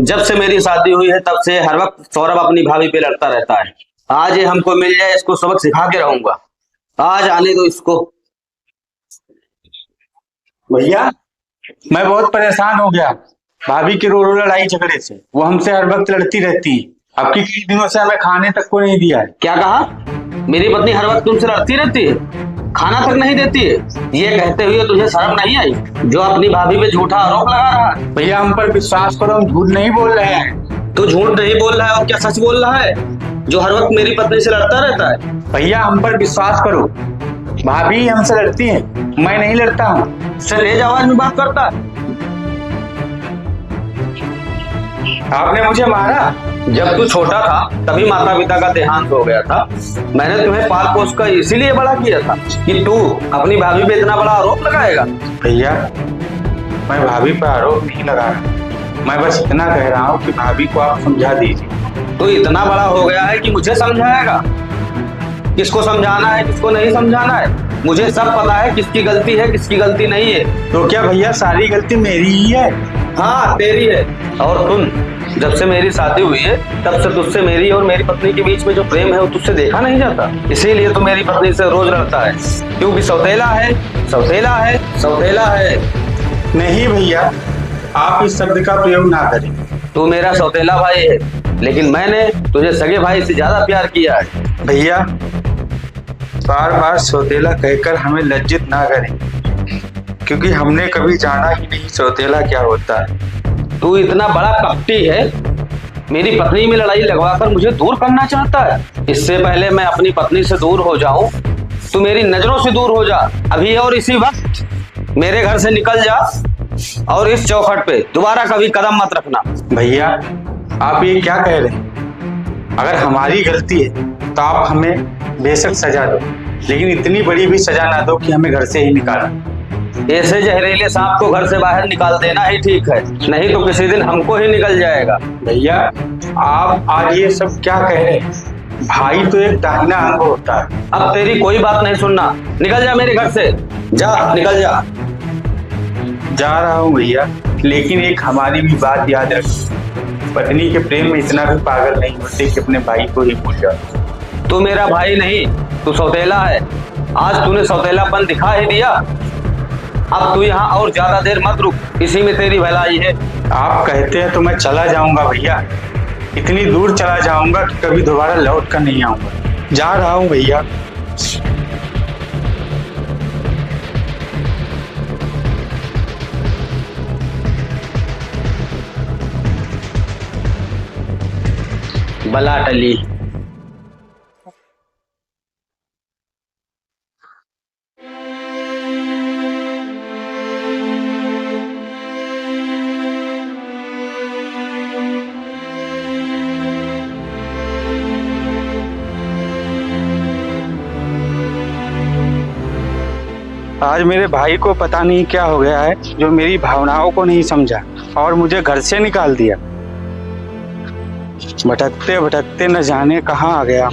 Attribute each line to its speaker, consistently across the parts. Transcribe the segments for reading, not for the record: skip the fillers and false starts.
Speaker 1: जब से मेरी शादी हुई है तब से हर वक्त सौरभ अपनी भाभी पे लड़ता रहता है। आज ये हमको मिल जाए, इसको सबक सिखा के रहूंगा। आज आने दो इसको।
Speaker 2: भैया, मैं बहुत परेशान हो गया भाभी की रो रो लड़ाई झगड़े से। वो हमसे हर वक्त लड़ती रहती है। अब की कई दिनों से हमें खाने तक को नहीं दिया है।
Speaker 1: क्या कहा? मेरी पत्नी हर वक्त तुमसे लड़ती रहती है, खाना तक नहीं देती है? ये कहते हुए तुझे शर्म नहीं आई जो अपनी भाभी पे झूठा आरोप लगा रहा है?
Speaker 2: भैया, हम पर विश्वास करो, हम झूठ नहीं बोल रहे हैं।
Speaker 1: तू झूठ नहीं बोल रहा है और क्या सच बोल रहा है, जो हर वक्त मेरी पत्नी से लड़ता रहता है?
Speaker 2: भैया, हम पर विश्वास करो, भाभी हमसे लड़ती है, मैं नहीं लड़ता हूँ।
Speaker 1: तेज आवाज में बात करता है।
Speaker 2: आपने मुझे मारा?
Speaker 1: जब तू छोटा था तभी माता पिता का देहांत हो गया था। मैंने तुम्हें पाल पोस कर इसीलिए बड़ा किया था कि तू अपनी भाभी पे इतना बड़ा आरोप लगाएगा।
Speaker 2: भैया, मैं भाभी पर आरोप नहीं लगा रहा, मैं बस इतना कह रहा हूँ कि भाभी को आप समझा दीजिए।
Speaker 1: तू इतना बड़ा हो गया है कि मुझे समझाएगा? किसको समझाना है, किसको नहीं समझाना है, मुझे सब पता है किसकी गलती है किसकी गलती नहीं है।
Speaker 2: तो क्या भैया, सारी गलती मेरी ही है?
Speaker 1: हाँ, तेरी है। और तुम, जब से मेरी शादी हुई है तब से तुझसे मेरी और मेरी पत्नी के बीच में जो प्रेम है वो तुझसे देखा नहीं जाता। इसीलिए तो मेरी पत्नी से रोज लड़ता है, क्योंकि सौतेला है, सौतेला है, सौतेला है।
Speaker 2: नहीं भैया, आप इस शब्द का प्रयोग ना करें।
Speaker 1: तू मेरा सौतेला भाई है, लेकिन मैंने तुझे सगे भाई से ज्यादा प्यार किया है।
Speaker 2: भैया, बार बार सौतेला कहकर हमें लज्जित ना करें, क्योंकि हमने कभी जाना ही नहीं सौतेला क्या होता है।
Speaker 1: तू इतना बड़ा कपटी है, मेरी पत्नी में लड़ाई लगवाकर मुझे दूर करना चाहता है। इससे पहले मैं अपनी पत्नी से दूर हो जाऊं, तू मेरी नजरों से दूर हो जा, अभी और इसी वक्त मेरे घर से निकल जा और इस चौखट पे दोबारा कभी कदम मत रखना।
Speaker 2: भैया, आप ये क्या कह रहे हैं? अगर हमारी गलती है तो आप हमें बेशक सजा दो, लेकिन इतनी बड़ी भी सजा ना दो कि हमें घर से ही निकाला।
Speaker 1: ऐसे जहरीले सांप को घर से बाहर निकाल देना ही ठीक है, नहीं तो किसी दिन हमको ही निकल जाएगा।
Speaker 2: भैया, आप आज ये सब क्या कह रहे हैं? भाई तो एक दाहिना अंग होता है।
Speaker 1: अब तेरी कोई बात नहीं सुनना, निकल जा मेरे घर से, जा निकल जा।
Speaker 2: जा रहा हूँ भैया, लेकिन एक हमारी भी बात याद रखो, पत्नी के प्रेम में इतना भी पागल नहीं होते कि अपने भाई को ही भूल जाओ।
Speaker 1: तू मेरा भाई नहीं, तू सौतेला है। आज तूने सौतेलापन दिखा ही दिया, अब तू यहाँ और ज्यादा देर मत रुक, इसी में तेरी भलाई है।
Speaker 2: आप कहते हैं तो मैं चला जाऊंगा भैया, इतनी दूर चला जाऊंगा कि कभी दोबारा लौट कर नहीं आऊंगा। जा रहा हूँ भैया।
Speaker 1: बला टली।
Speaker 2: आज मेरे भाई को पता नहीं क्या हो गया है, जो मेरी भावनाओं को नहीं समझा और मुझे घर से निकाल दिया। भटकते भटकते न जाने कहाँ आ गया,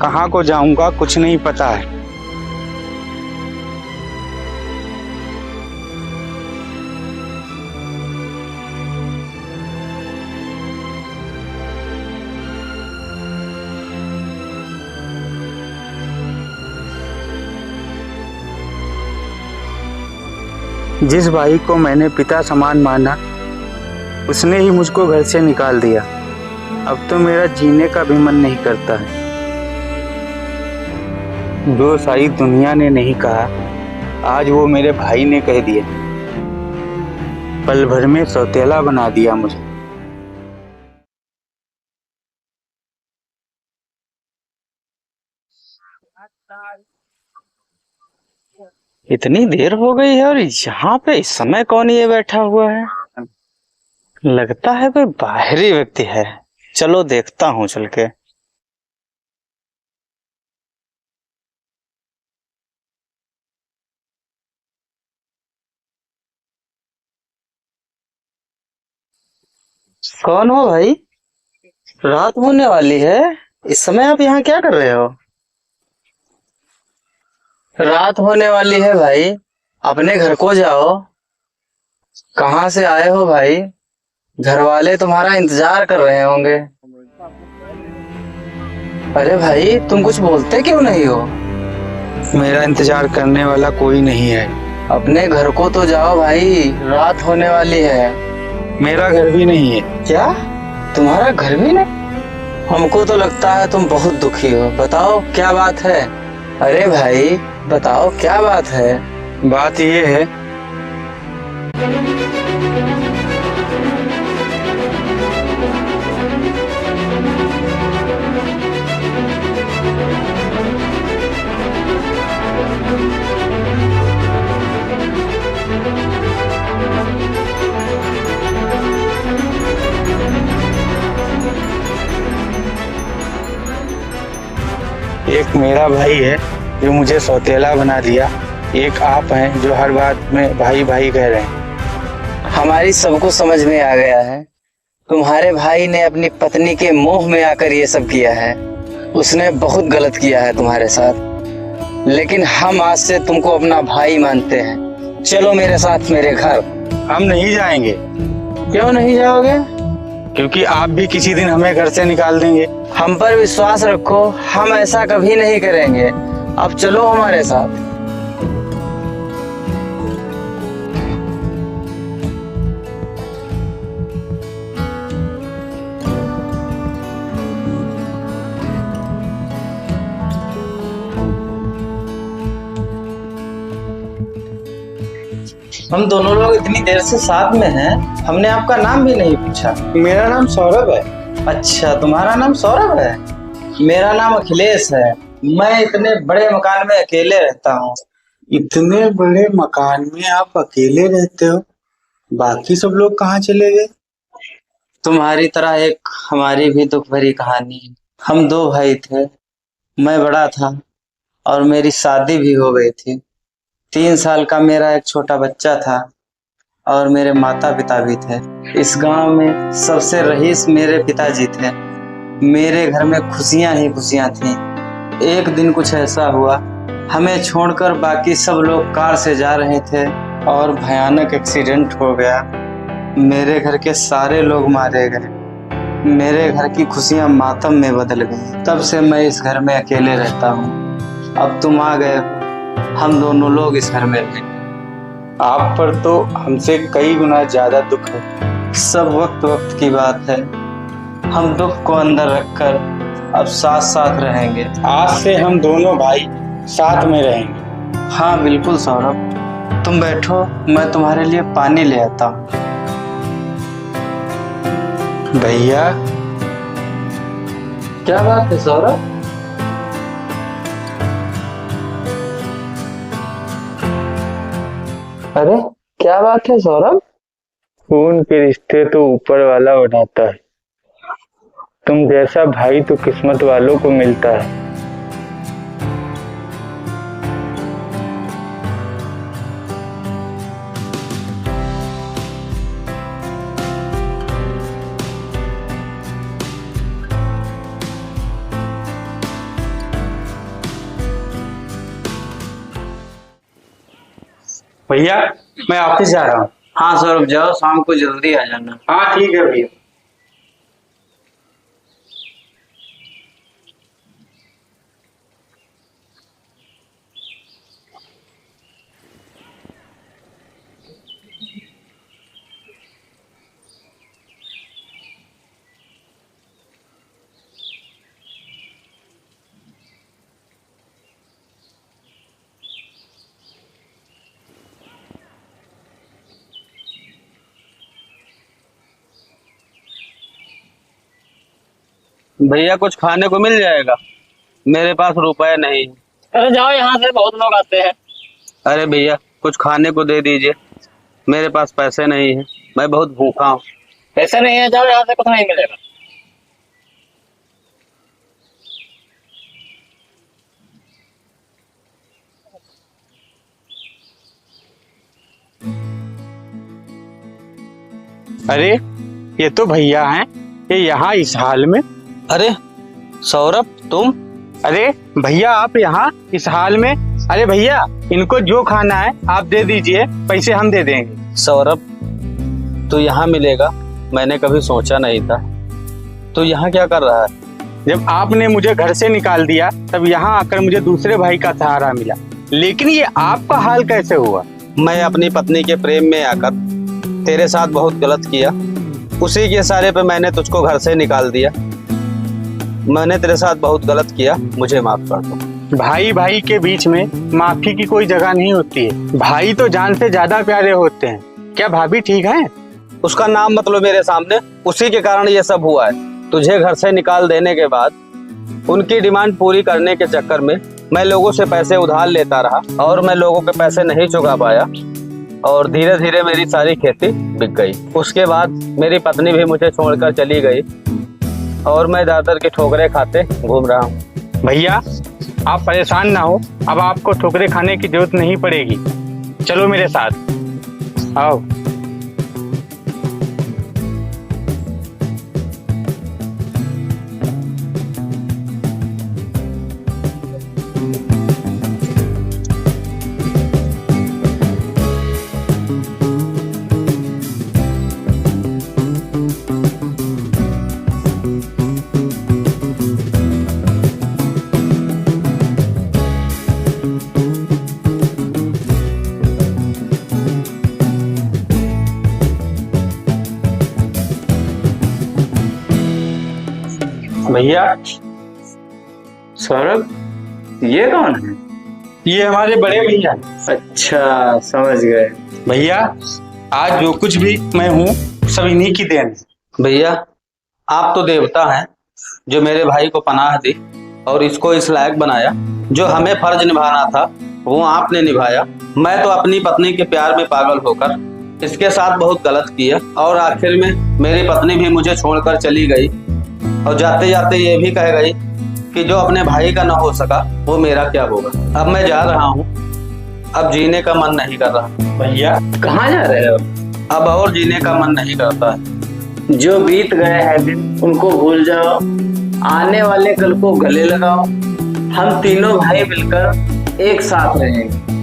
Speaker 2: कहाँ को जाऊंगा कुछ नहीं पता है। जिस भाई को मैंने पिता समान माना, उसने ही मुझको घर से निकाल दिया। अब तो मेरा जीने का भी मन नहीं करता है। जो सारी दुनिया ने नहीं कहा, आज वो मेरे भाई ने कह दिया। पल भर में सौतेला बना दिया मुझे।
Speaker 3: इतनी देर हो गई है और यहाँ पे इस समय कौन ये बैठा हुआ है? लगता है कोई बाहरी व्यक्ति है। चलो देखता हूँ चल के। कौन हो भाई? रात होने वाली है, इस समय आप यहाँ क्या कर रहे हो? रात होने वाली है भाई, अपने घर को जाओ। कहाँ से आए हो भाई? घर वाले तुम्हारा इंतजार कर रहे होंगे। अरे भाई तुम कुछ बोलते क्यों नहीं हो?
Speaker 2: मेरा इंतजार करने वाला कोई नहीं है।
Speaker 3: अपने घर को तो जाओ भाई, रात होने वाली है।
Speaker 2: मेरा घर भी नहीं है।
Speaker 3: क्या तुम्हारा घर भी नहीं? हमको तो लगता है तुम बहुत दुखी हो। बताओ क्या बात है? अरे भाई बताओ क्या बात है?
Speaker 2: बात ये है, एक मेरा भाई है जो मुझे सौतेला बना दिया, एक आप हैं जो हर बात में भाई भाई कह रहे हैं।
Speaker 3: हमारी सबको समझ में आ गया है, तुम्हारे भाई ने अपनी पत्नी के मोह में आकर ये सब किया है। उसने बहुत गलत किया है तुम्हारे साथ, लेकिन हम आज से तुमको अपना भाई मानते हैं। चलो मेरे साथ मेरे घर।
Speaker 2: हम नहीं जाएंगे।
Speaker 3: क्यों नहीं जाओगे?
Speaker 2: क्योंकि आप भी किसी दिन हमें घर से निकाल देंगे।
Speaker 3: हम पर विश्वास रखो, हम ऐसा कभी नहीं करेंगे। अब चलो हमारे साथ। हम दोनों लोग इतनी देर से साथ में हैं, हमने आपका नाम भी नहीं पूछा।
Speaker 2: मेरा नाम सौरभ है।
Speaker 3: अच्छा तुम्हारा नाम सौरभ है? मेरा नाम अखिलेश है। मैं इतने बड़े मकान में अकेले रहता हूँ।
Speaker 2: इतने बड़े मकान में आप अकेले रहते हो? बाकी सब लोग कहाँ चले गए?
Speaker 3: तुम्हारी तरह एक हमारी भी दुख भरी कहानी है। हम दो भाई थे, मैं बड़ा था और मेरी शादी भी हो गई थी। 3 साल का मेरा एक छोटा बच्चा था और मेरे माता पिता भी थे। इस गांव में सबसे रईस मेरे पिताजी थे। मेरे घर में खुशियां ही खुशियां थीं। एक दिन कुछ ऐसा हुआ, हमें छोड़कर बाकी सब लोग कार से जा रहे थे और भयानक एक्सीडेंट हो गया। मेरे घर के सारे लोग मारे गए। मेरे घर की खुशियां मातम में बदल गई। तब से मैं इस घर में अकेले रहता हूँ। अब तुम आ गए, हम दोनों लोग इस घर में रहेंगे।
Speaker 2: आप पर तो हमसे कई गुना ज्यादा दुख है।
Speaker 3: सब वक्त वक्त की बात है। हम दुख को अंदर रखकर अब साथ साथ रहेंगे।
Speaker 2: आज से हम दोनों भाई साथ में रहेंगे।
Speaker 3: हाँ बिल्कुल सौरभ, तुम बैठो, मैं तुम्हारे लिए पानी ले आता हूँ।
Speaker 2: भैया
Speaker 3: क्या बात है सौरभ? अरे क्या बात है सौरभ?
Speaker 2: खून के रिश्ते तो ऊपर वाला बनाता है। तुम जैसा भाई तो किस्मत वालों को मिलता है। भैया मैं ऑफिस जा रहा हूँ।
Speaker 3: हाँ सौरभ जाओ, शाम को जल्दी आ जाना।
Speaker 2: हाँ ठीक है भैया।
Speaker 1: भैया कुछ खाने को मिल जाएगा? मेरे पास रुपए नहीं।
Speaker 4: अरे जाओ, यहाँ से बहुत लोग आते हैं।
Speaker 1: अरे भैया कुछ खाने को दे दीजिए, मेरे पास पैसे नहीं है, मैं बहुत भूखा हूँ।
Speaker 4: पैसे नहीं है, जाओ यहाँ से, कुछ नहीं मिलेगा।
Speaker 2: अरे ये तो भैया हैं, ये यहाँ इस हाल में।
Speaker 1: अरे सौरभ तुम?
Speaker 2: अरे भैया आप यहाँ इस हाल में? अरे भैया इनको जो खाना है आप दे दीजिए, पैसे हम दे देंगे।
Speaker 1: सौरभ तू यहाँ मिलेगा, मैंने कभी सोचा नहीं था। तो यहाँ क्या कर रहा है?
Speaker 2: जब आपने मुझे घर से निकाल दिया तब यहाँ आकर मुझे दूसरे भाई का सहारा मिला, लेकिन ये आपका हाल कैसे हुआ?
Speaker 1: मैं अपनी पत्नी के प्रेम में आकर तेरे साथ बहुत गलत किया। उसी के इशारे पे मैंने तुझको घर से निकाल दिया। मैंने तेरे साथ बहुत गलत किया, मुझे माफ कर दो।
Speaker 2: भाई भाई के बीच में माफी की कोई जगह नहीं होती है। भाई तो जान से ज्यादा प्यारे होते हैं। क्या भाभी ठीक है?
Speaker 1: उसका नाम मतलब मेरे सामने, उसी के कारण ये सब हुआ है। तुझे घर से निकाल देने के बाद उनकी डिमांड पूरी करने के चक्कर में मैं लोगों से पैसे उधार लेता रहा और मैं लोगों के पैसे नहीं चुका पाया और धीरे धीरे मेरी सारी खेती बिक गई। उसके बाद मेरी पत्नी भी मुझे छोड़कर चली गई और मैं दर की ठोकरें खाते घूम रहा हूँ।
Speaker 2: भैया आप परेशान ना हो, अब आपको ठोकरें खाने की जरूरत नहीं पड़ेगी। चलो मेरे साथ आओ। भैया
Speaker 3: सौरभ, ये कौन है?
Speaker 2: ये हमारे बड़े भैया।
Speaker 3: अच्छा, समझ गए।
Speaker 2: भैया आज जो कुछ भी मैं हूँ सब इन्हीं की देन है।
Speaker 1: भैया आप तो देवता हैं जो मेरे भाई को पनाह दी और इसको इस लायक बनाया। जो हमें फर्ज निभाना था वो आपने निभाया। मैं तो अपनी पत्नी के प्यार में पागल होकर इसके साथ बहुत गलत किया और आखिर में मेरी पत्नी भी मुझे छोड़कर चली गई और जाते जाते ये भी कह गई कि जो अपने भाई का ना हो सका वो मेरा क्या होगा। अब मैं जा रहा हूँ, अब जीने का मन नहीं कर रहा।
Speaker 2: भैया
Speaker 3: कहाँ जा रहे हो?
Speaker 1: अब और जीने का मन नहीं करता है।
Speaker 3: जो बीत गए हैं दिन उनको भूल जाओ, आने वाले कल को गले लगाओ। हम तीनों भाई मिलकर एक साथ रहेंगे।